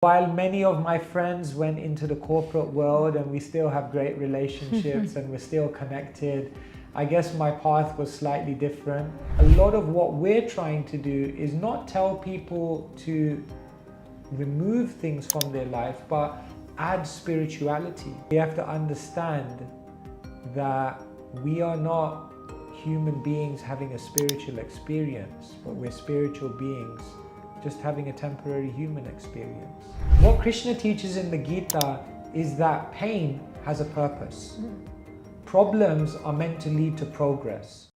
While many of my friends went into the corporate world and we still have great relationships and we're still connected, I guess my path was slightly different. A lot of what we're trying to do is not tell people to remove things from their life, but add spirituality. We have to understand that we are not human beings having a spiritual experience, but we're spiritual beings just having a temporary human experience. What Krishna teaches in the Gita is that pain has a purpose. Problems are meant to lead to progress.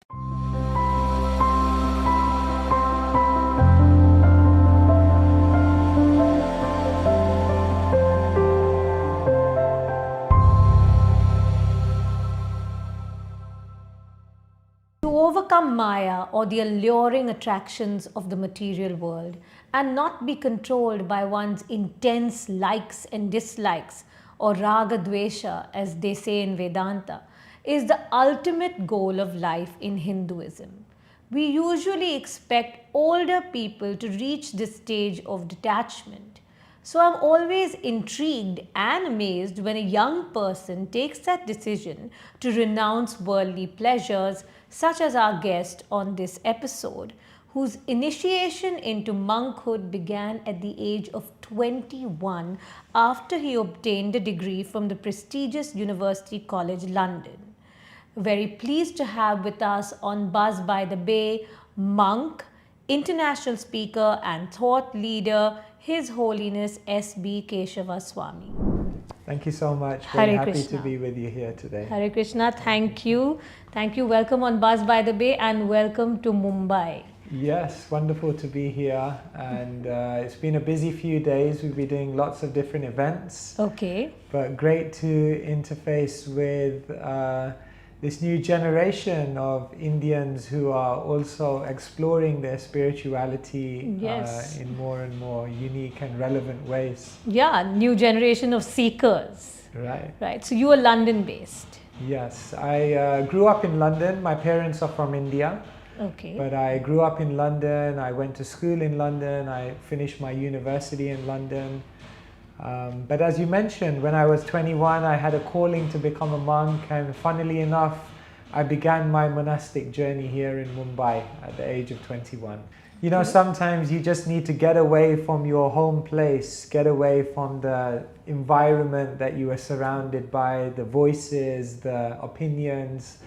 To overcome Maya, or the alluring attractions of the material world, and not be controlled by one's intense likes and dislikes, or raga dvesha as they say in Vedanta, is the ultimate goal of life in Hinduism. We usually expect older people to reach this stage of detachment. So I'm always intrigued and amazed when a young person takes that decision to renounce worldly pleasures, such as our guest on this episode, whose initiation into monkhood began at the age of 21 after he obtained a degree from the prestigious University College London. Very pleased to have with us on Buzz by the Bay, monk, international speaker and thought leader, His Holiness S.B. Keshava Swami. Thank you so much. Very Hare happy Krishna. to be with you here today. Hare Krishna, thank you. Thank you. Welcome on Buzz by the Bay and welcome to Mumbai. Yes, wonderful to be here, and it's been a busy few days. We'll be doing lots of different events, Okay. but great to interface with this new generation of Indians who are also exploring their spirituality Yes. in more and more unique and relevant ways. Yeah, new generation of seekers. Right. Right. So you are London based. Yes, I grew up in London. My parents are from India. Okay. But I grew up in London, I went to school in London, I finished my university in London. But as you mentioned, when I was 21, I had a calling to become a monk, and funnily enough, I began my monastic journey here in Mumbai at the age of 21. You know, sometimes you just need to get away from your home place, get away from the environment that you are surrounded by, the voices, the opinions,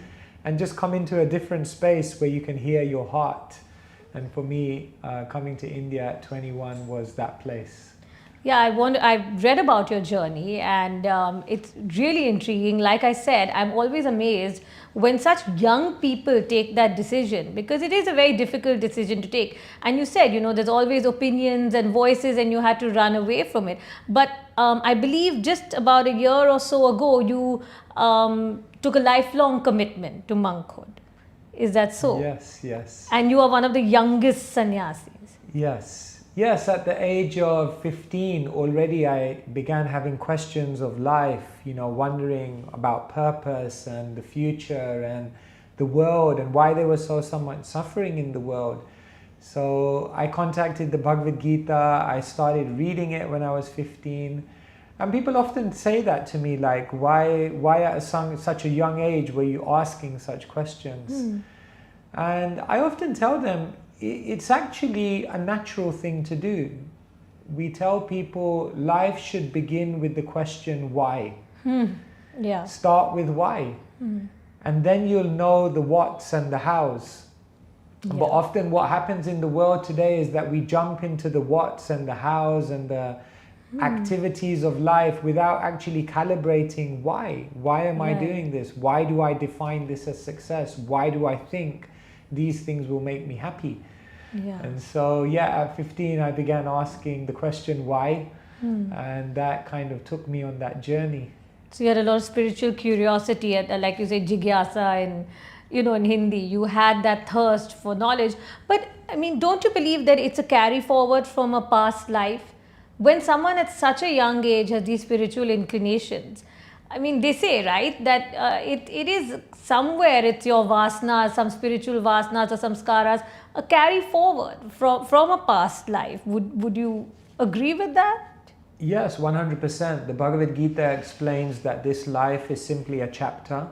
and just come into a different space where you can hear your heart. And for me, coming to India at 21 was that place. Yeah, I've read about your journey and it's really intriguing. Like I said, I'm always amazed when such young people take that decision, because it is a very difficult decision to take. And you said, you know, there's always opinions and voices and you had to run away from it. But I believe just about a year or so ago, you took a lifelong commitment to monkhood. Is that so? Yes, yes. And you are one of the youngest sannyasis. Yes. Yes, at the age of 15 already I began having questions of life, you know, wondering about purpose and the future and the world and why there was so much suffering in the world. So I contacted the Bhagavad Gita, I started reading it when I was 15. And people often say that to me, like, why at such a young age were you asking such questions? And I often tell them, it's actually a natural thing to do. We tell people life should begin with the question why. Yeah. Start with why. And then you'll know the whats and the hows. Yeah. But often what happens in the world today is that we jump into the whats and the hows and the activities of life without actually calibrating why. Why am I doing this? Why do I define this as success? Why do I think these things will make me happy? Yeah. And so, yeah, at 15, I began asking the question why, and that kind of took me on that journey. So you had a lot of spiritual curiosity, like you say, jigyasa, and in Hindi, you had that thirst for knowledge. But I mean, don't you believe that it's a carry forward from a past life? When someone at such a young age has these spiritual inclinations, I mean, they say, right, that it is somewhere, it's your vasanas, some spiritual vasanas or samskaras, a carry forward from a past life. Would you agree with that? Yes, 100%. The Bhagavad Gita explains that this life is simply a chapter.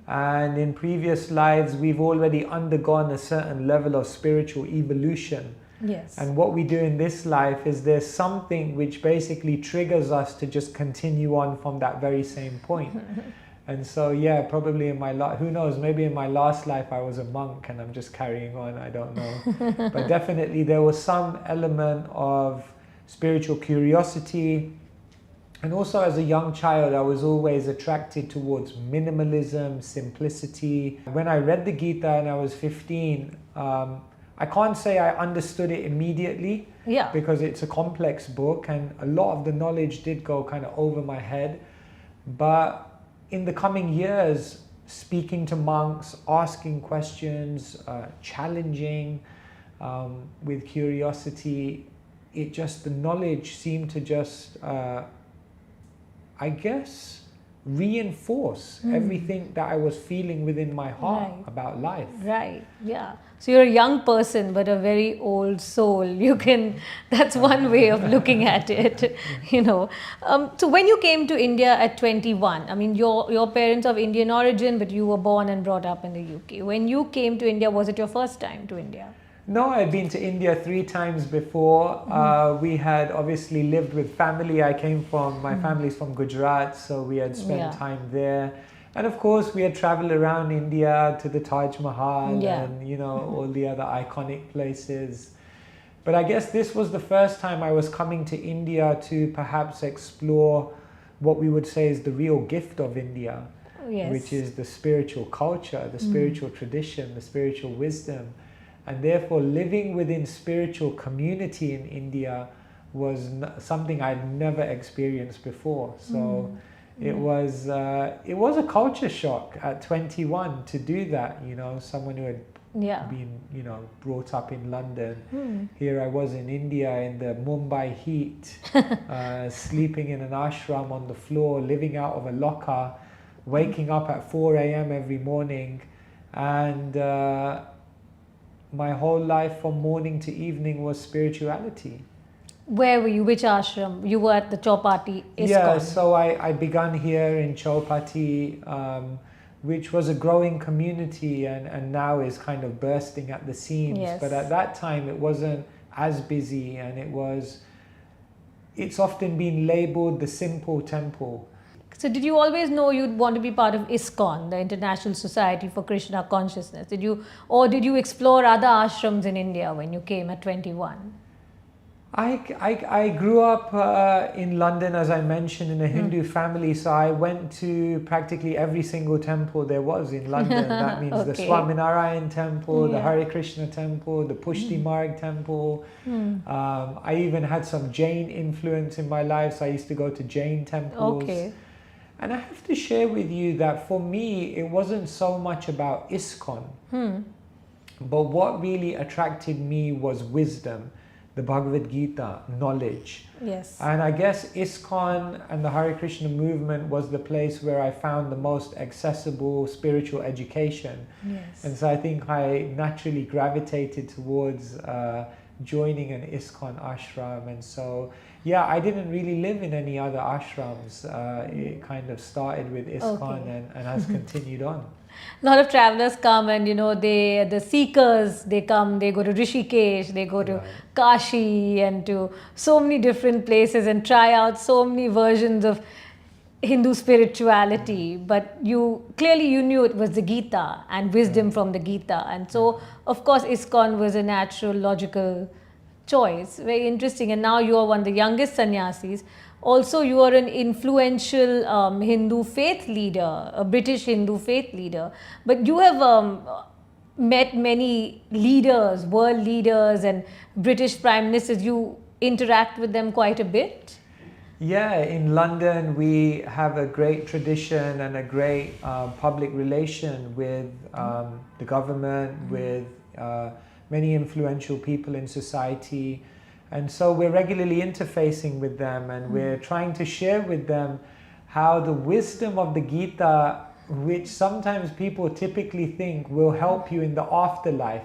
And in previous lives, we've already undergone a certain level of spiritual evolution. Yes. And what we do in this life is there's something which basically triggers us to just continue on from that very same point. And so, yeah, probably in my who knows, maybe in my last life I was a monk and I'm just carrying on, I don't know. But definitely there was some element of spiritual curiosity. And also as a young child, I was always attracted towards minimalism, simplicity. When I read the Gita and I was 15, I can't say I understood it immediately, because it's a complex book and a lot of the knowledge did go kind of over my head. But in the coming years, speaking to monks, asking questions, challenging with curiosity, the knowledge seemed to just, I guess, reinforce everything that I was feeling within my heart about life. Right, yeah. So you're a young person, but a very old soul. That's one way of looking at it, you know. So when you came to India at 21, I mean, your parents of Indian origin, but you were born and brought up in the UK. When you came to India, was it your first time to India? No, I'd been to India 3 times before. We had obviously lived with family. My family's from Gujarat, so we had spent time there. And of course, we had traveled around India to the Taj Mahal and, you know, all the other iconic places. But I guess this was the first time I was coming to India to perhaps explore what we would say is the real gift of India, which is the spiritual culture, the spiritual tradition, the spiritual wisdom. And therefore, living within spiritual community in India was something I'd never experienced before. So it was a culture shock at 21 to do that. You know, someone who had been, you know, brought up in London. Here I was in India in the Mumbai heat, sleeping in an ashram on the floor, living out of a locker, waking up at 4 a.m. every morning, and my whole life from morning to evening was spirituality. Where were you? Which ashram? You were at the Chowpatty ISKCON. Yeah, so I began here in Chowpatty, which was a growing community and now is kind of bursting at the seams. Yes. But at that time it wasn't as busy, and it's often been labeled the simple temple. So did you always know you'd want to be part of ISKCON, the International Society for Krishna Consciousness? Did you explore other ashrams in India when you came at 21? I grew up in London, as I mentioned, in a Hindu family, so I went to practically every single temple there was in London. That means the Swaminarayan temple, the Hare Krishna temple, the Pushti Marg temple. I even had some Jain influence in my life, so I used to go to Jain temples. Okay. And I have to share with you that for me, it wasn't so much about ISKCON, but what really attracted me was wisdom, the Bhagavad Gita, knowledge. Yes. And I guess ISKCON and the Hare Krishna movement was the place where I found the most accessible spiritual education. Yes. And so I think I naturally gravitated towards joining an ISKCON ashram. And so, yeah, I didn't really live in any other ashrams. It kind of started with ISKCON and has continued on. A lot of travelers come and, you know, the seekers, they come, they go to Rishikesh, they go to Kashi and to so many different places and try out so many versions of Hindu spirituality. But you knew it was the Gita and wisdom from the Gita. And so, of course, ISKCON was a natural, logical choice. Very interesting. And now you are one of the youngest sannyasis. Also, you are an influential Hindu faith leader, a British Hindu faith leader. But you have met many leaders, world leaders and British prime ministers. You interact with them quite a bit? Yeah, in London we have a great tradition and a great public relation with the government, with many influential people in society. And so we're regularly interfacing with them, and we're trying to share with them how the wisdom of the Gita, which sometimes people typically think will help you in the afterlife,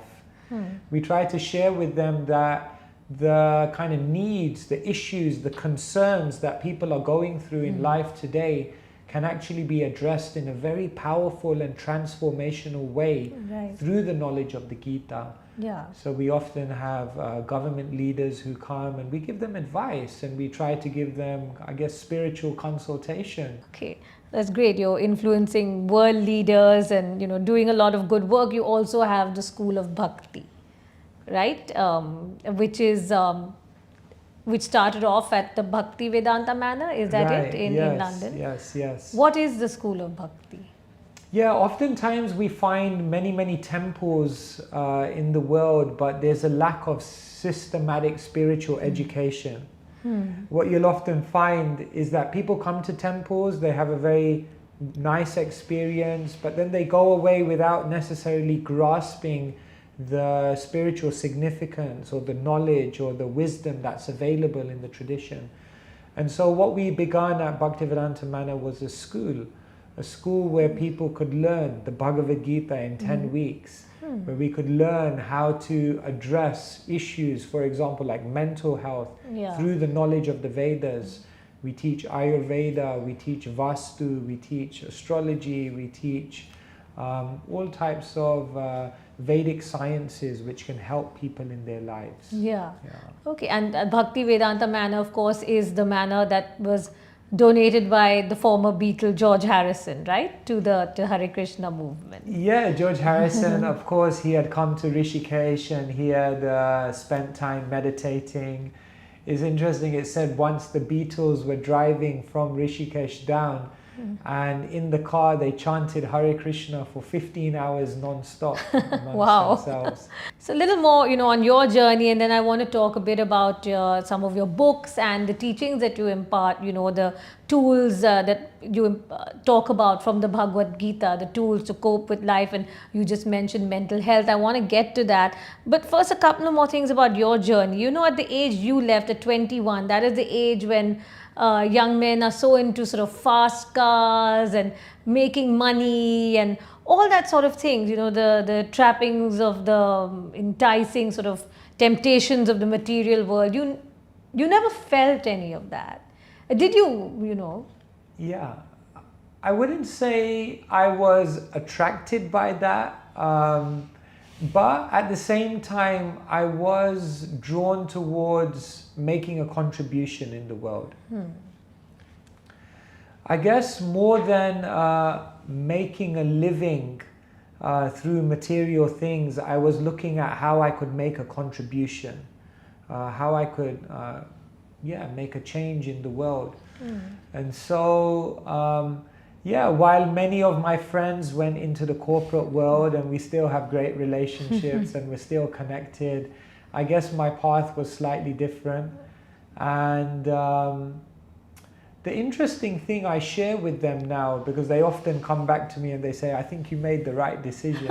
we try to share with them that the kind of needs, the issues, the concerns that people are going through in life today can actually be addressed in a very powerful and transformational way through the knowledge of the Gita. Yeah. So we often have government leaders who come and we give them advice and we try to give them, I guess, spiritual consultation. Okay, that's great. You're influencing world leaders and, doing a lot of good work. You also have the school of bhakti, right? Which started off at the Bhakti Vedanta Manor. Is that it in London? Yes. What is the school of bhakti? Yeah, oftentimes we find many temples in the world, but there's a lack of systematic spiritual education. What you'll often find is that people come to temples, they have a very nice experience, but then they go away without necessarily grasping the spiritual significance or the knowledge or the wisdom that's available in the tradition. And so what we began at Bhaktivedanta Manor was a school where people could learn the Bhagavad Gita in 10 weeks, where we could learn how to address issues, for example, like mental health, through the knowledge of the Vedas. We teach Ayurveda, we teach Vastu, we teach astrology, we teach all types of Vedic sciences which can help people in their lives. Yeah. Okay, and Bhakti Vedanta Manor, of course, is the manor that was donated by the former Beatle George Harrison, right, to the Hare Krishna movement. Yeah, George Harrison, of course, he had come to Rishikesh and he had spent time meditating. It's interesting, it said once the Beatles were driving from Rishikesh down, and in the car they chanted Hare Krishna for 15 hours non-stop amongst themselves. So a little more, on your journey, and then I want to talk a bit about some of your books and the teachings that you impart, the tools that you talk about from the Bhagavad Gita, the tools to cope with life, and you just mentioned mental health. I want to get to that. But first, a couple of more things about your journey. At the age you left at 21, that is the age when young men are so into sort of fast cars and making money and all that sort of things, the trappings of the enticing sort of temptations of the material world. You never felt any of that. Did you, Yeah. I wouldn't say I was attracted by that. But at the same time, I was drawn towards making a contribution in the world. I guess more than making a living through material things, I was looking at how I could make a contribution, how I could make a change in the world. And so while many of my friends went into the corporate world and we still have great relationships and we're still connected, I guess my path was slightly different. And the interesting thing I share with them now, because they often come back to me and they say, I think you made the right decision.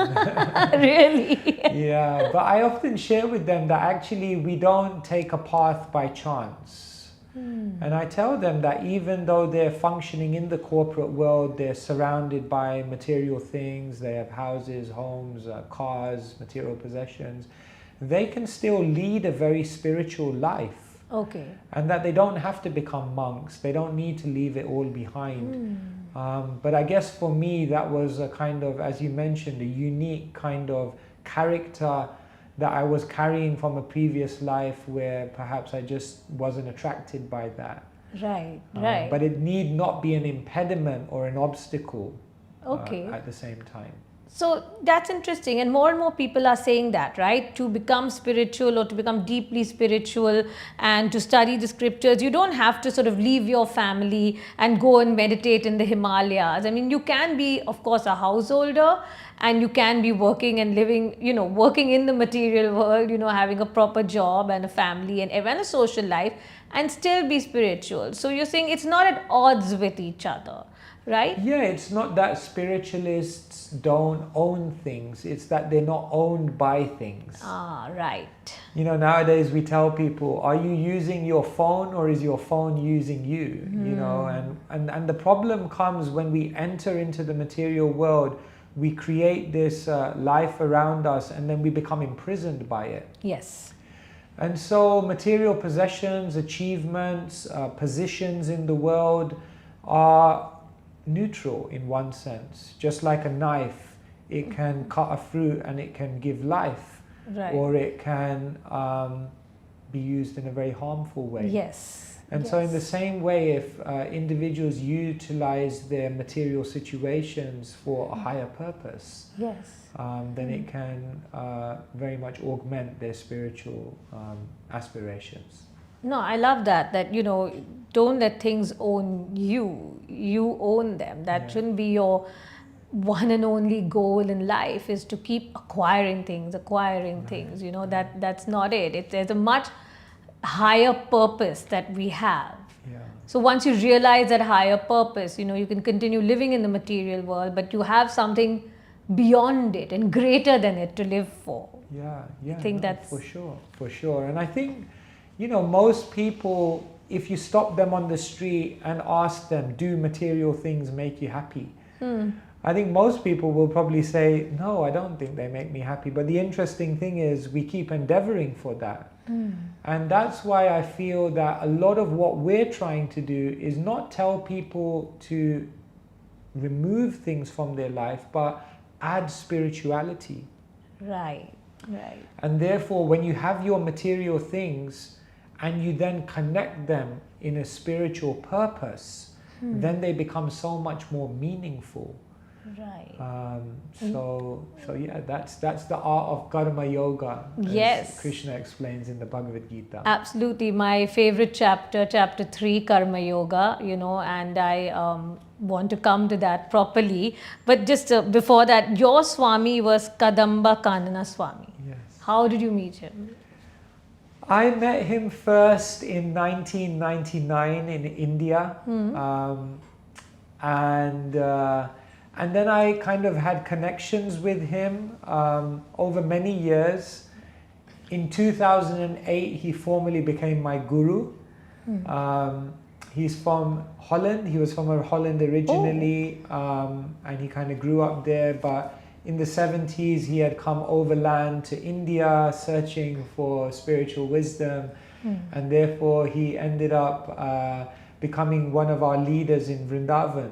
Really? Yeah, but I often share with them that actually we don't take a path by chance. And I tell them that even though they're functioning in the corporate world, they're surrounded by material things, they have houses, homes, cars, material possessions, they can still lead a very spiritual life. Okay. And that they don't have to become monks, they don't need to leave it all behind. But I guess for me that was a kind of, as you mentioned, a unique kind of character that I was carrying from a previous life where perhaps I just wasn't attracted by that. Right. But it need not be an impediment or an obstacle at the same time. So that's interesting, and more people are saying that, right? To become spiritual or to become deeply spiritual and to study the scriptures, you don't have to sort of leave your family and go and meditate in the Himalayas. I mean, you can be, of course, a householder, and you can be working and living, working in the material world, having a proper job and a family and a social life, and still be spiritual. So you're saying it's not at odds with each other, right? Yeah, it's not that spiritualists don't own things, it's that they're not owned by things. Ah, right. Nowadays we tell people, are you using your phone or is your phone using you? And the problem comes when we enter into the material world, we create this life around us and then we become imprisoned by it. Yes. And so material possessions, achievements, positions in the world are neutral in one sense. Just like a knife, it can cut a fruit and it can give life, Right. or it can be used in a very harmful way. Yes. And so in the same way, if individuals utilize their material situations for a higher purpose, Yes. then it can very much augment their spiritual aspirations. No, I love that, don't let things own you. You own them. That Yeah. shouldn't be your one and only goal in life, is to keep acquiring things, things. That's not it. There's a much higher purpose that we have. Yeah. So once you realize that higher purpose, you can continue living in the material world, but you have something beyond it and greater than it to live for. Yeah, I think that's for sure. And I think, most people, if you stop them on the street and ask them, do material things make you happy? I think most people will probably say, no, I don't think they make me happy. But the interesting thing is we keep endeavoring for that. And that's why I feel that a lot of what we're trying to do is not tell people to remove things from their life, but add spirituality. Right. And therefore, when you have your material things and you then connect them in a spiritual purpose, then they become so much more meaningful. Right. So yeah, that's the art of karma yoga, as Yes. Krishna explains in the Bhagavad Gita. Absolutely. My favorite chapter 3, Karma Yoga, and I want to come to that properly. But just before that, your Swami was Kadamba Kanana Swami. Yes. How did you meet him? I met him first in 1999 in India. And then I kind of had connections with him over many years. In 2008, he formally became my guru. He's from Holland. He was from Holland originally, and he kind of grew up there. But in the 70s, he had come overland to India searching for spiritual wisdom. And therefore, he ended up becoming one of our leaders in Vrindavan,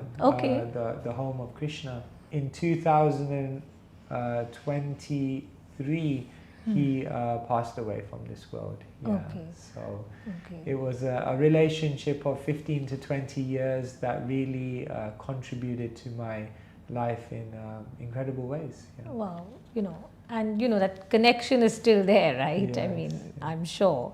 the home of Krishna. In 2023, he passed away from this world. So it was a relationship of 15 to 20 years that really contributed to my life in incredible ways. Wow, and that connection is still there, right? I Yes, mean, yes. I'm sure.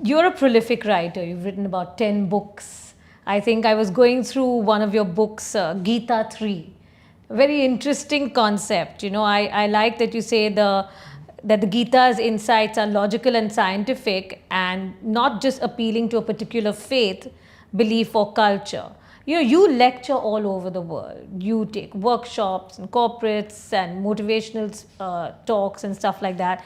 You're a prolific writer. You've written about 10 books. I think I was going through one of your books, Gita 3. Very interesting concept. I like that you say that the Gita's insights are logical and scientific and not just appealing to a particular faith, belief or culture. You lecture all over the world. You take workshops and corporates and motivational talks and stuff like that.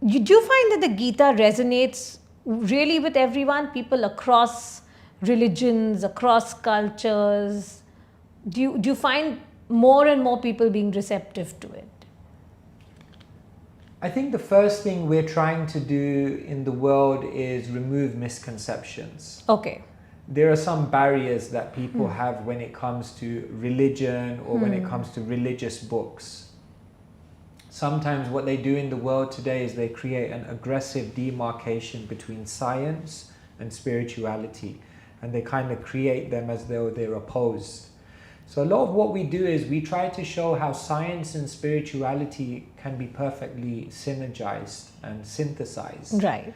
Do you find that the Gita resonates really with everyone, people across religions, across cultures? Do you find more and more people being receptive to it? I think the first thing we're trying to do in the world is remove misconceptions. Okay. There are some barriers that people have when it comes to religion or when it comes to religious books. Sometimes what they do in the world today is they create an aggressive demarcation between science and spirituality, and they kind of create them as though they're opposed. So a lot of what we do is we try to show how science and spirituality can be perfectly synergized and synthesized. Right.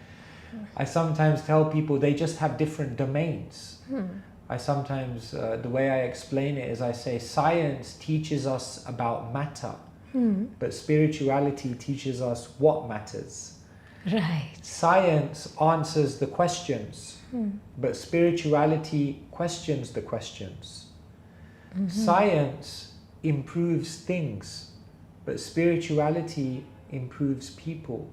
I sometimes tell people they just have different domains. I sometimes, the way I explain it is I say science teaches us about matter, but spirituality teaches us what matters. Right. Science answers the questions, but spirituality questions the questions. Science improves things, but spirituality improves people.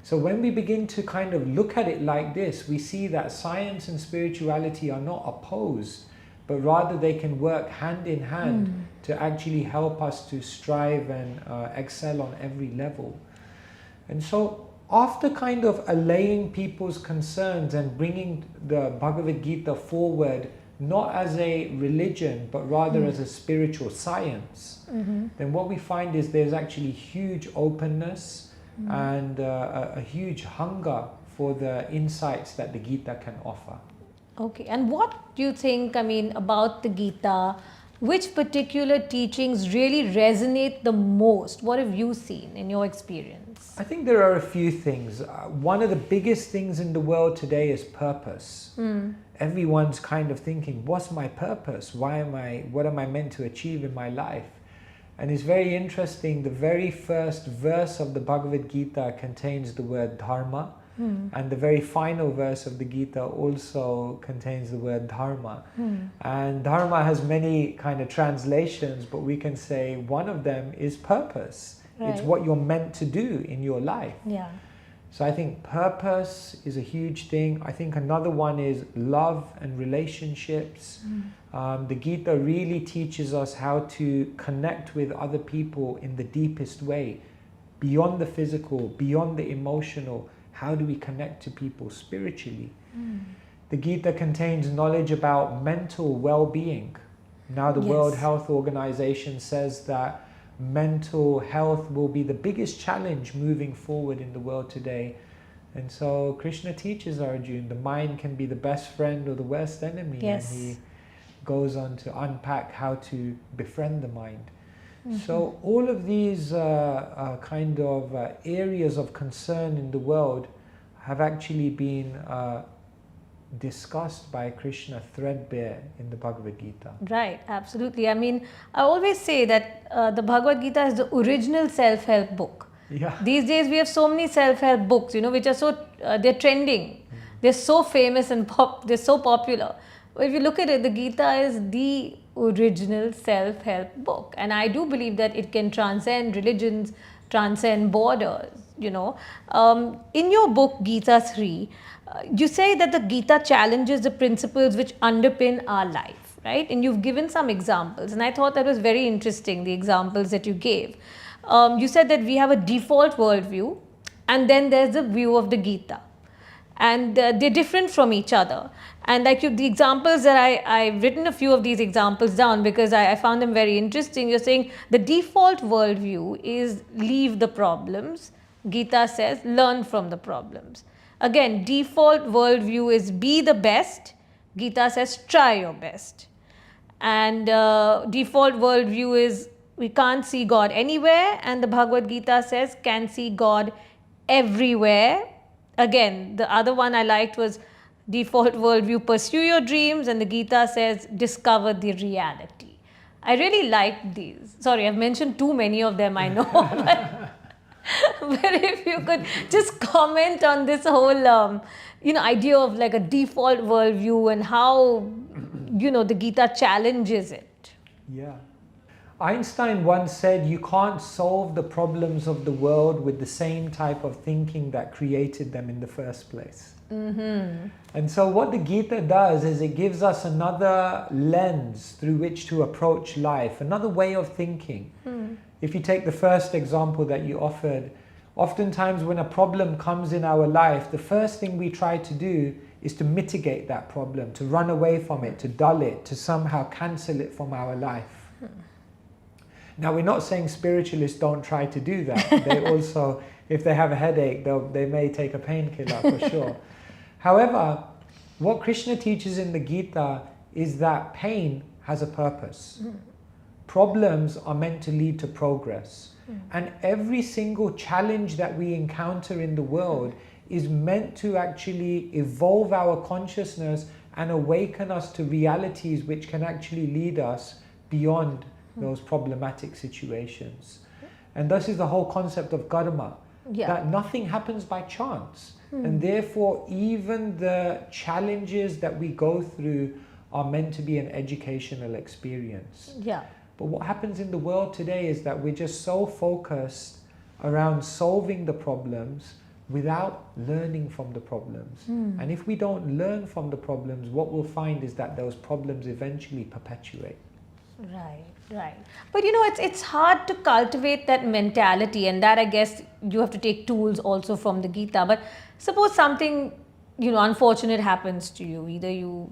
So when we begin to kind of look at it like this, we see that science and spirituality are not opposed, but rather they can work hand in hand to actually help us to strive and excel on every level. And so after kind of allaying people's concerns and bringing the Bhagavad Gita forward, not as a religion, but rather as a spiritual science, then what we find is there's actually huge openness and a huge hunger for the insights that the Gita can offer. Okay, and what do you think, I mean, about the Gita? Which particular teachings really resonate the most? What have you seen in your experience? I think there are a few things. One of the biggest things in the world today is purpose. Everyone's kind of thinking, what's my purpose? What am I meant to achieve in my life? And it's very interesting, the very first verse of the Bhagavad Gita contains the word dharma. And the very final verse of the Gita also contains the word dharma. And dharma has many kind of translations, but we can say one of them is purpose. Right. It's what you're meant to do in your life. Yeah. So I think purpose is a huge thing. I think another one is love and relationships. The Gita really teaches us how to connect with other people in the deepest way, beyond the physical, beyond the emotional. How do we connect to people spiritually? The Gita contains knowledge about mental well-being. Now the World Health Organization says that mental health will be the biggest challenge moving forward in the world today. And so Krishna teaches Arjuna, the mind can be the best friend or the worst enemy. Yes. And he goes on to unpack how to befriend the mind. So all of these kind of areas of concern in the world have actually been discussed by Krishna threadbare in the Bhagavad Gita. Right, absolutely. I mean, I always say that the Bhagavad Gita is the original self-help book. Yeah. These days we have so many self-help books, you know, which are so, they're trending. They're so famous and they're so popular. But if you look at it, the Gita is the original self-help book. And I do believe that it can transcend religions, transcend borders, you know. In your book, Gita 3, you say that the Gita challenges the principles which underpin our life, right? And you've given some examples. And I thought that was very interesting, the examples that you gave. You said that we have a default worldview, and then there's the view of the Gita. And they're different from each other. And like the examples that I've written a few of these examples down because I found them very interesting. You're saying the default worldview is leave the problems. Gita says learn from the problems. Again, default worldview is be the best. Gita says try your best. And default worldview is we can't see God anywhere. And the Bhagavad Gita says can see God everywhere. Again, the other one I liked was default worldview, pursue your dreams, and the Gita says discover the reality. I really liked these. Sorry, I've mentioned too many of them, I know. But if you could just comment on this whole, idea of like a default worldview and how, the Gita challenges it. Yeah. Einstein once said you can't solve the problems of the world with the same type of thinking that created them in the first place. And so what the Gita does is it gives us another lens through which to approach life, another way of thinking. If you take the first example that you offered, oftentimes when a problem comes in our life, the first thing we try to do is to mitigate that problem, to run away from it, to dull it, to somehow cancel it from our life. Now, we're not saying spiritualists don't try to do that. They also, if they have a headache, they may take a painkiller for sure. However, what Krishna teaches in the Gita is that pain has a purpose. Problems are meant to lead to progress. And every single challenge that we encounter in the world is meant to actually evolve our consciousness and awaken us to realities which can actually lead us beyond those problematic situations. And this is the whole concept of karma, that nothing happens by chance. And therefore, even the challenges that we go through are meant to be an educational experience. But what happens in the world today is that we're just so focused around solving the problems without learning from the problems. And if we don't learn from the problems, what we'll find is that those problems eventually perpetuate. Right, right. But it's hard to cultivate that mentality, and that I guess you have to take tools also from the Gita. But suppose something, unfortunate happens to you. Either you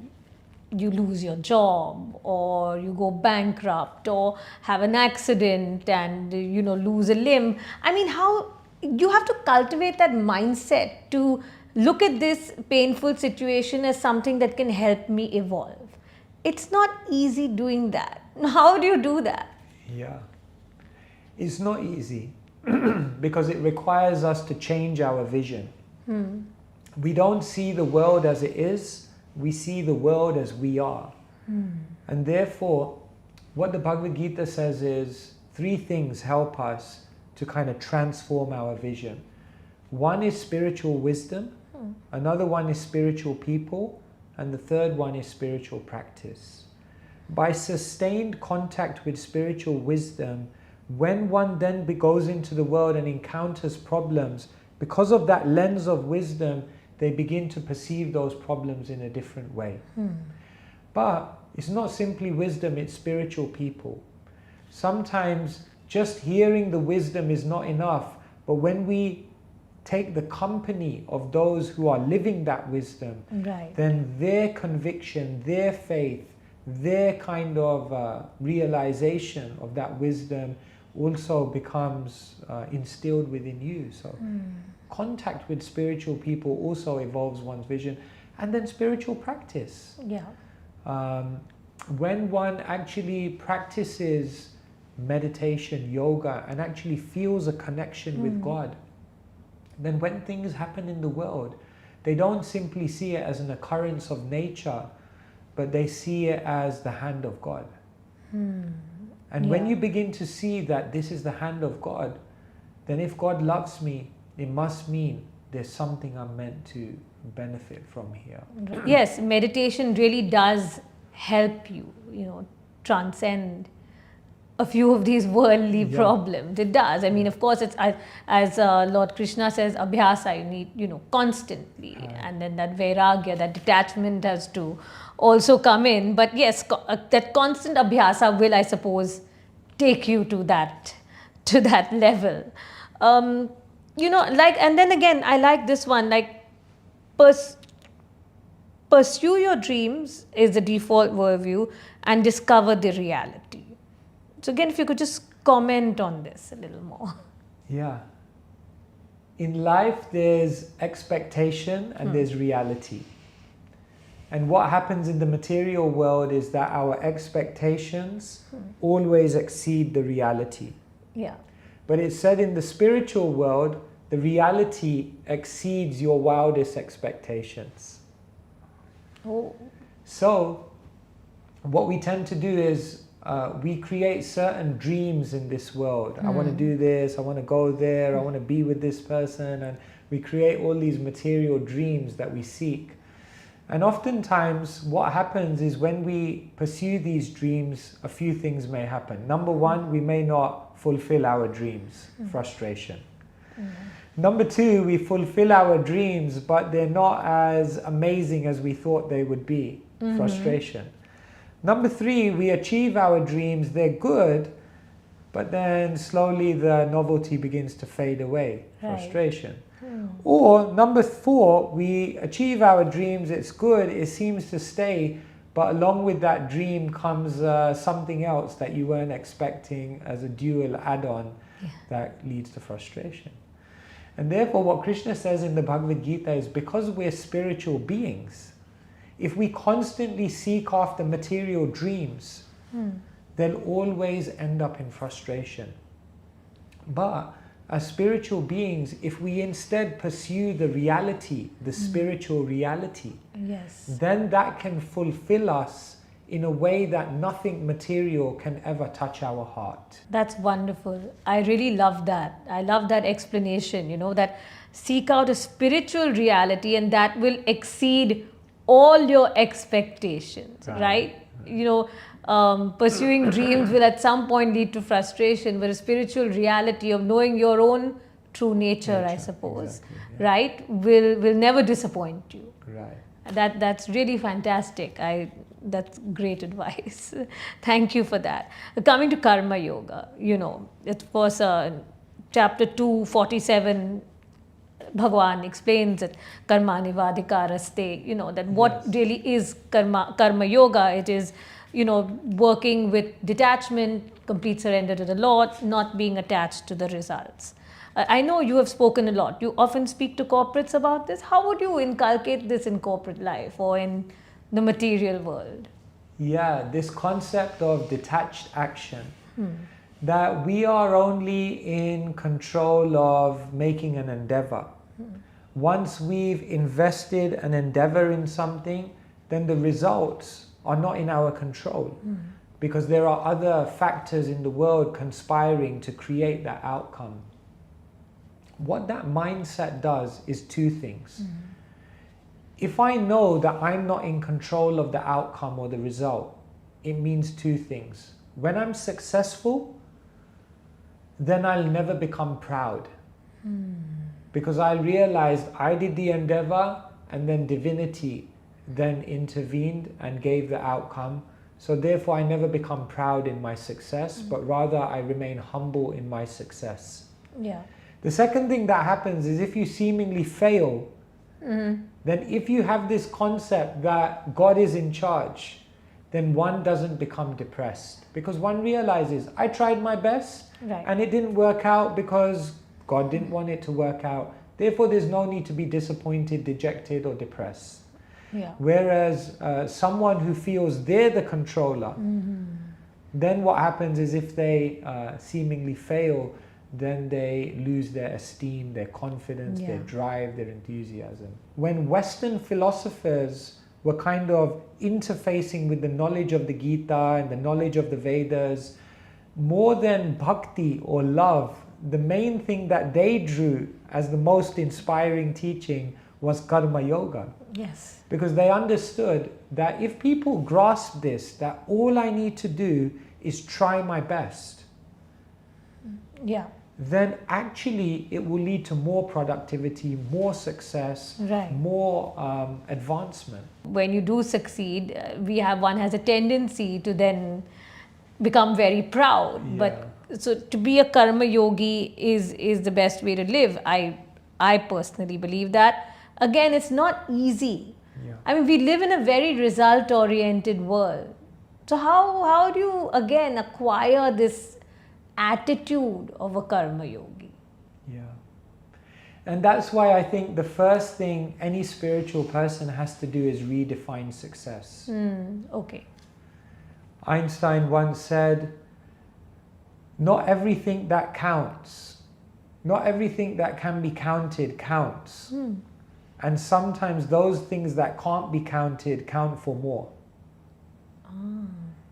lose your job, or you go bankrupt, or have an accident and lose a limb. I mean, how you have to cultivate that mindset to look at this painful situation as something that can help me evolve. It's not easy doing that. How do you do that? Yeah. It's not easy because it requires us to change our vision. We don't see the world as it is, we see the world as we are. And therefore, what the Bhagavad Gita says is 3 things help us to kind of transform our vision. One is spiritual wisdom, another one is spiritual people, and the third one is spiritual practice. By sustained contact with spiritual wisdom, when one then goes into the world and encounters problems, because of that lens of wisdom, they begin to perceive those problems in a different way. But it's not simply wisdom, it's spiritual people. Sometimes just hearing the wisdom is not enough, but when we take the company of those who are living that wisdom, then their conviction, their faith, their kind of realization of that wisdom also becomes instilled within you. So contact with spiritual people also evolves one's vision. And then spiritual practice. When one actually practices meditation, yoga, and actually feels a connection with God, then when things happen in the world, they don't simply see it as an occurrence of nature, but they see it as the hand of God. And when you begin to see that this is the hand of God, then if God loves me, it must mean there's something I'm meant to benefit from here. Yes, meditation really does help you, transcend a few of these worldly problems. It does. I mean, of course, it's as Lord Krishna says, abhyasa, you need, constantly. And then that vairagya, that detachment has to also come in. But yes, that constant abhyasa will, I suppose, take you to that level. And then again, I like this one, pursue your dreams is the default worldview and discover the reality. So again, if you could just comment on this a little more. Yeah. In life, there's expectation and there's reality. And what happens in the material world is that our expectations always exceed the reality. But it's said in the spiritual world, the reality exceeds your wildest expectations. So what we tend to do is we create certain dreams in this world. I want to do this, I want to go there, I want to be with this person, and we create all these material dreams that we seek. And oftentimes what happens is when we pursue these dreams, a few things may happen. Number one, we may not fulfill our dreams, frustration. Number two, we fulfill our dreams, but they're not as amazing as we thought they would be, frustration. Number three, we achieve our dreams, they're good, but then slowly the novelty begins to fade away, frustration. Or number four, we achieve our dreams, it's good, it seems to stay, but along with that dream comes something else that you weren't expecting as a dual add-on that leads to frustration. And therefore what Krishna says in the Bhagavad Gita is because we're spiritual beings, if we constantly seek after material dreams, they'll always end up in frustration. But as spiritual beings, if we instead pursue the reality, the spiritual reality, then that can fulfill us in a way that nothing material can ever touch our heart. That's wonderful. I really love that. I love that explanation, that seek out a spiritual reality and that will exceed all your expectations, right? Pursuing dreams will at some point lead to frustration, but a spiritual reality of knowing your own true nature, I suppose, right, will never disappoint you. Right. That's really fantastic. I That's great advice. Thank you for that. Coming to Karma Yoga, of course, chapter 247, Bhagavan explains that karmani vadikaraste, that what really is karma yoga. It is, working with detachment, complete surrender to the Lord, not being attached to the results. I know you have spoken a lot. You often speak to corporates about this. How would you inculcate this in corporate life or in the material world? Yeah, this concept of detached action, that we are only in control of making an endeavor. Once we've invested an endeavor in something, then the results are not in our control, because there are other factors in the world conspiring to create that outcome. What that mindset does is two things. If I know that I'm not in control of the outcome or the result, it means two things. When I'm successful, then I'll never become proud. Because I realized I did the endeavor, and then divinity then intervened and gave the outcome. So therefore I never become proud in my success, but rather I remain humble in my success. Yeah. The second thing that happens is if you seemingly fail, then if you have this concept that God is in charge, then one doesn't become depressed, because one realizes I tried my best and it didn't work out because God didn't want it to work out. Therefore, there's no need to be disappointed, dejected, or depressed. Yeah. Whereas someone who feels they're the controller, then what happens is if they seemingly fail, then they lose their esteem, their confidence, their drive, their enthusiasm. When Western philosophers were kind of interfacing with the knowledge of the Gita and the knowledge of the Vedas, more than bhakti or love, the main thing that they drew as the most inspiring teaching was karma yoga. Yes. Because they understood that if people grasp this, that all I need to do is try my best, then actually it will lead to more productivity, more success, more advancement. When you do succeed, one has a tendency to then become very proud. But so to be a karma yogi is the best way to live. I personally believe that. Again, it's not easy. I mean, we live in a very result-oriented world. So how do you again acquire this attitude of a karma yogi? And that's why I think the first thing any spiritual person has to do is redefine success. Einstein once said, not everything that counts, not everything that can be counted counts. And sometimes those things that can't be counted count for more.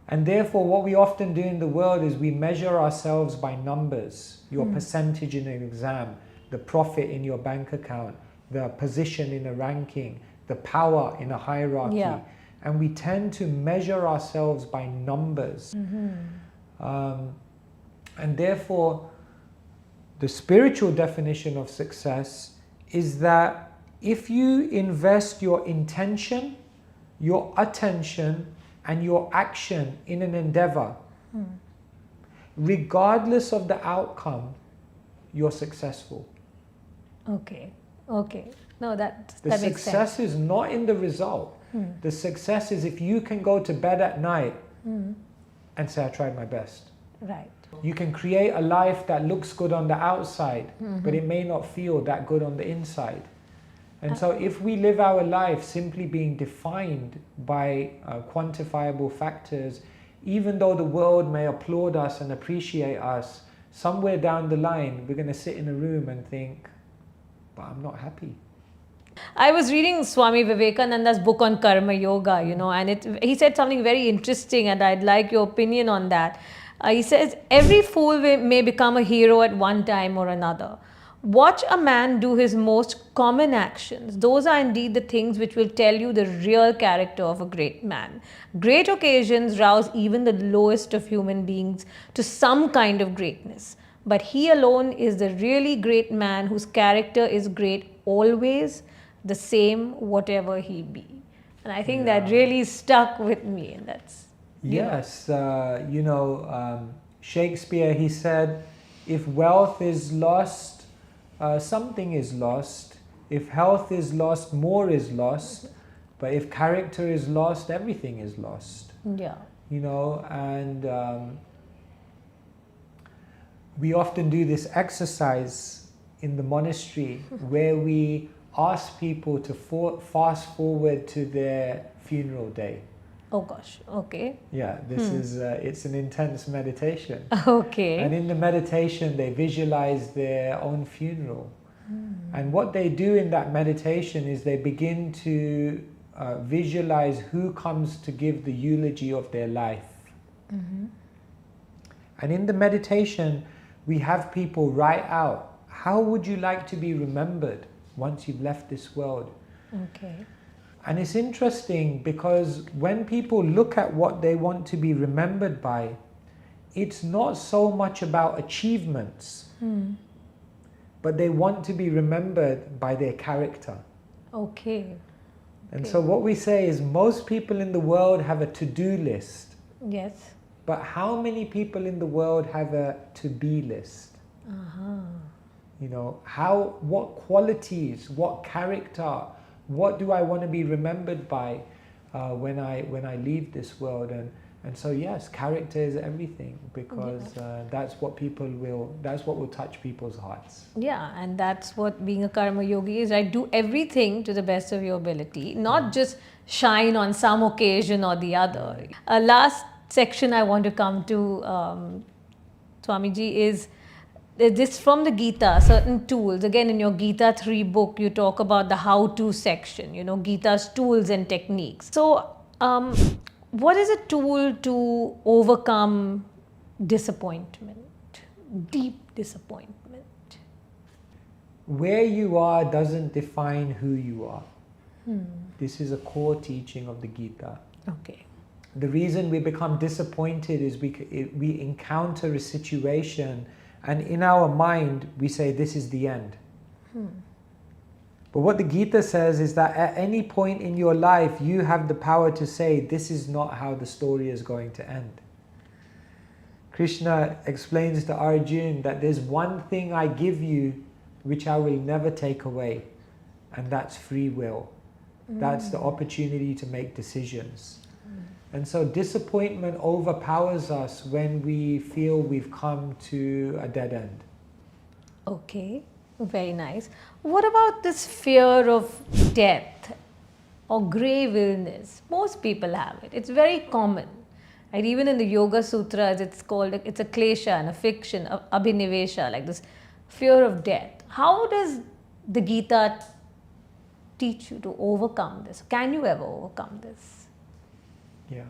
And therefore what we often do in the world is we measure ourselves by numbers, your percentage in an exam, the profit in your bank account, the position in a ranking, the power in a hierarchy. And we tend to measure ourselves by numbers. And therefore, the spiritual definition of success is that if you invest your intention, your attention, and your action in an endeavor, regardless of the outcome, you're successful. Okay. No, that the makes sense. The success is not in the result. The success is if you can go to bed at night and say, I tried my best. Right. You can create a life that looks good on the outside, but it may not feel that good on the inside. And so if we live our life simply being defined by quantifiable factors, even though the world may applaud us and appreciate us, somewhere down the line, we're going to sit in a room and think, but I'm not happy. I was reading Swami Vivekananda's book on karma yoga, and he said something very interesting, and I'd like your opinion on that. He says, every fool may become a hero at one time or another. Watch a man do his most common actions. Those are indeed the things which will tell you the real character of a great man. Great occasions rouse even the lowest of human beings to some kind of greatness. But he alone is the really great man whose character is great always, the same whatever he be. And I think that really stuck with me, and that's... Yes, Shakespeare, he said, if wealth is lost, something is lost. If health is lost, more is lost. But if character is lost, everything is lost. Yeah. And we often do this exercise in the monastery where we ask people to fast forward to their funeral day. Oh gosh, okay. Yeah, this is, it's an intense meditation. Okay. And in the meditation, they visualize their own funeral. And what they do in that meditation is they begin to visualize who comes to give the eulogy of their life. And in the meditation, we have people write out, how would you like to be remembered once you've left this world? Okay. And it's interesting because when people look at what they want to be remembered by, it's not so much about achievements, but they want to be remembered by their character. Okay. And so what we say is most people in the world have a to-do list. Yes. But how many people in the world have a to-be list? What qualities, what character, what do I want to be remembered by when I leave this world? And so yes, character is everything, because that's what will touch people's hearts. Yeah, and that's what being a karma yogi is, right? Do everything to the best of your ability, not just shine on some occasion or the other. Last section I want to come to, Swamiji, is this from the Gita, certain tools. Again, in your Gita 3 book, you talk about the how-to section, Gita's tools and techniques. So, what is a tool to overcome disappointment, deep disappointment? Where you are doesn't define who you are. This is a core teaching of the Gita. Okay. The reason we become disappointed is we encounter a situation and in our mind we say this is the end. But what the Gita says is that at any point in your life you have the power to say this is not how the story is going to end. Krishna explains to Arjuna that there's one thing I give you which I will never take away, and that's free will. That's the opportunity to make decisions. And so disappointment overpowers us when we feel we've come to a dead end. Okay, very nice. What about this fear of death or grave illness? Most people have it. It's very common. Right? Even in the Yoga Sutras, it's a klesha and a fiction, abhinivesha, like this fear of death. How does the Gita teach you to overcome this? Can you ever overcome this? Yeah.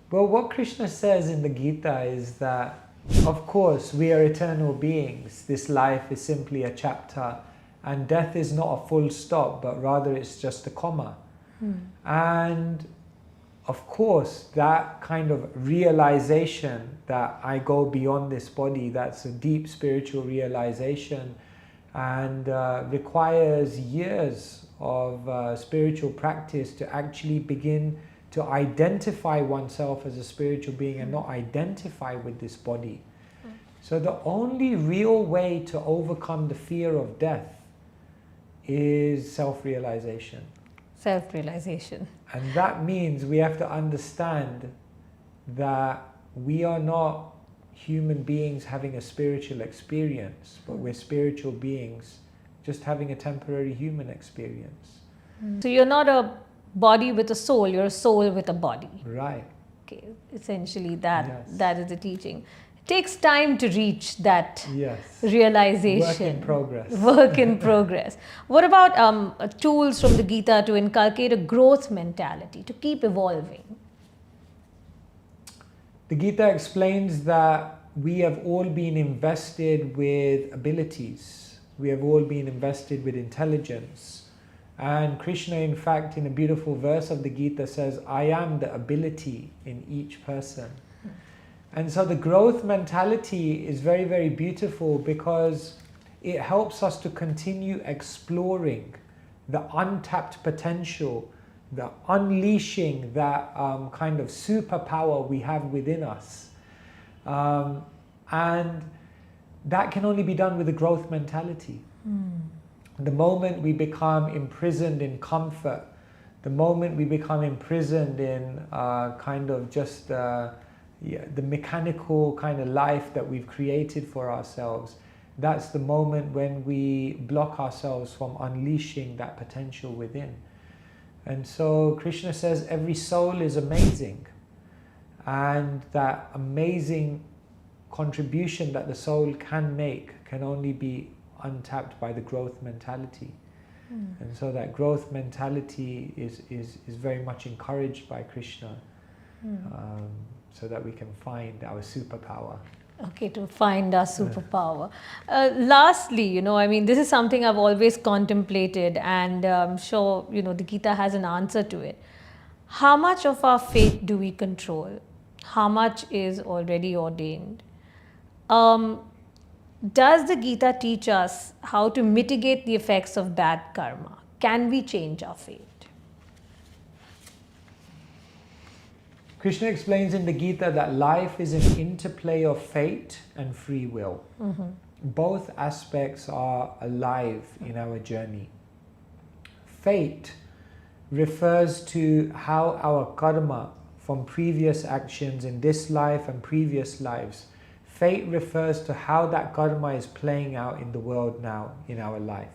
Well, what Krishna says in the Gita is that, of course, we are eternal beings. This life is simply a chapter, and death is not a full stop, but rather it's just a comma. And of course, that kind of realization that I go beyond this body, that's a deep spiritual realization, and requires years of spiritual practice to actually begin to identify oneself as a spiritual being and not identify with this body. So the only real way to overcome the fear of death is self-realization. Self-realization. And that means we have to understand that we are not human beings having a spiritual experience, but we're spiritual beings just having a temporary human experience. So you're not a body with a soul, you're a soul with a body. Right. Okay, essentially that is the teaching. It takes time to reach that realization. Work in progress. Work in progress. What about tools from the Gita to inculcate a growth mentality, to keep evolving? The Gita explains that we have all been invested with abilities. We have all been invested with intelligence. And Krishna, in fact, in a beautiful verse of the Gita says, I am the ability in each person. And so the growth mentality is very, very beautiful because it helps us to continue exploring the untapped potential the unleashing that kind of superpower we have within us. And that can only be done with a growth mentality. The moment we become imprisoned in comfort, the moment we become imprisoned in kind of just the mechanical kind of life that we've created for ourselves, that's the moment when we block ourselves from unleashing that potential within. And so Krishna says every soul is amazing, and that amazing contribution that the soul can make can only be untapped by the growth mentality. And so that growth mentality is very much encouraged by Krishna, so that we can find our superpower. Okay, to find our superpower. Lastly, I mean, this is something I've always contemplated, and I'm sure, the Gita has an answer to it. How much of our fate do we control? How much is already ordained? Does the Gita teach us how to mitigate the effects of bad karma? Can we change our fate? Krishna explains in the Gita that life is an interplay of fate and free will. Both aspects are alive in our journey. Fate refers to how our karma from previous actions in this life and previous lives, fate refers to how that karma is playing out in the world now, in our life.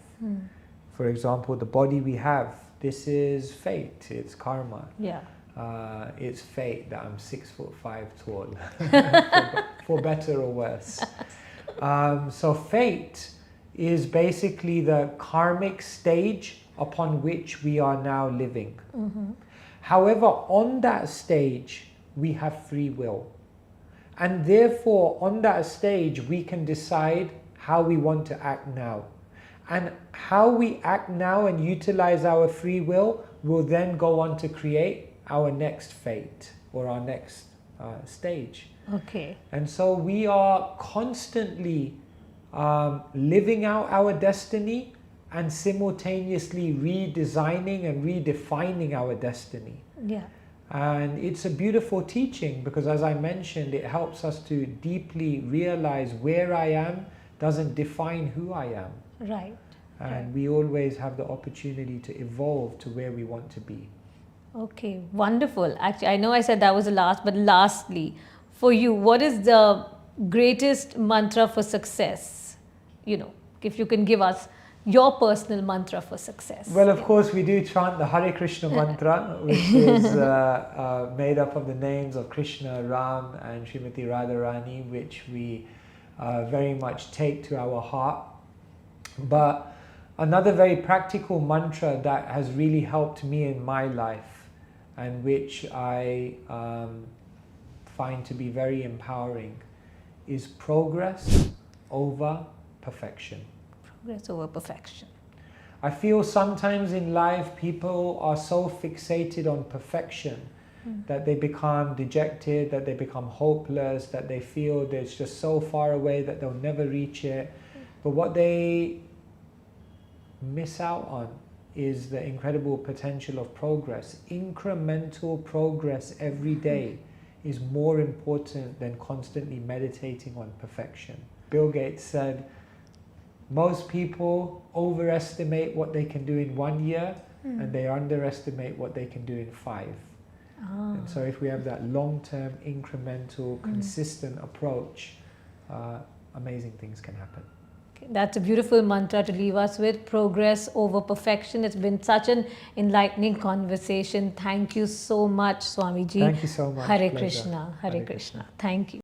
For example, the body we have, this is fate, it's karma. Yeah. It's fate that I'm 6'5" tall, for better or worse. So fate is basically the karmic stage upon which we are now living. However, on that stage, we have free will. And therefore, on that stage, we can decide how we want to act now. And how we act now and utilize our free will then go on to create our next fate or our next stage. Okay. And so we are constantly living out our destiny and simultaneously redesigning and redefining our destiny. Yeah. And it's a beautiful teaching because, as I mentioned, it helps us to deeply realize where I am doesn't define who I am. Right. And we always have the opportunity to evolve to where we want to be. Okay, wonderful. Actually, I know I said that was the last, but lastly, for you, what is the greatest mantra for success? If you can give us your personal mantra for success. Well, of course, we do chant the Hare Krishna mantra, which is made up of the names of Krishna, Ram, and Srimati Radharani, which we very much take to our heart. But another very practical mantra that has really helped me in my life, and which I find to be very empowering, is progress over perfection. Progress over perfection. I feel sometimes in life people are so fixated on perfection that they become dejected, that they become hopeless, that they feel that it's just so far away that they'll never reach it. But what they miss out on is the incredible potential of progress. Incremental progress every day is more important than constantly meditating on perfection. Bill Gates said, most people overestimate what they can do in 1 year and they underestimate what they can do in 5. And so if we have that long-term, incremental, consistent approach, amazing things can happen. That's a beautiful mantra to leave us with. Progress over perfection. It's been such an enlightening conversation. Thank you so much, Swamiji. Thank you so much. Hare Pleasure. Krishna. Hare Krishna. Thank you.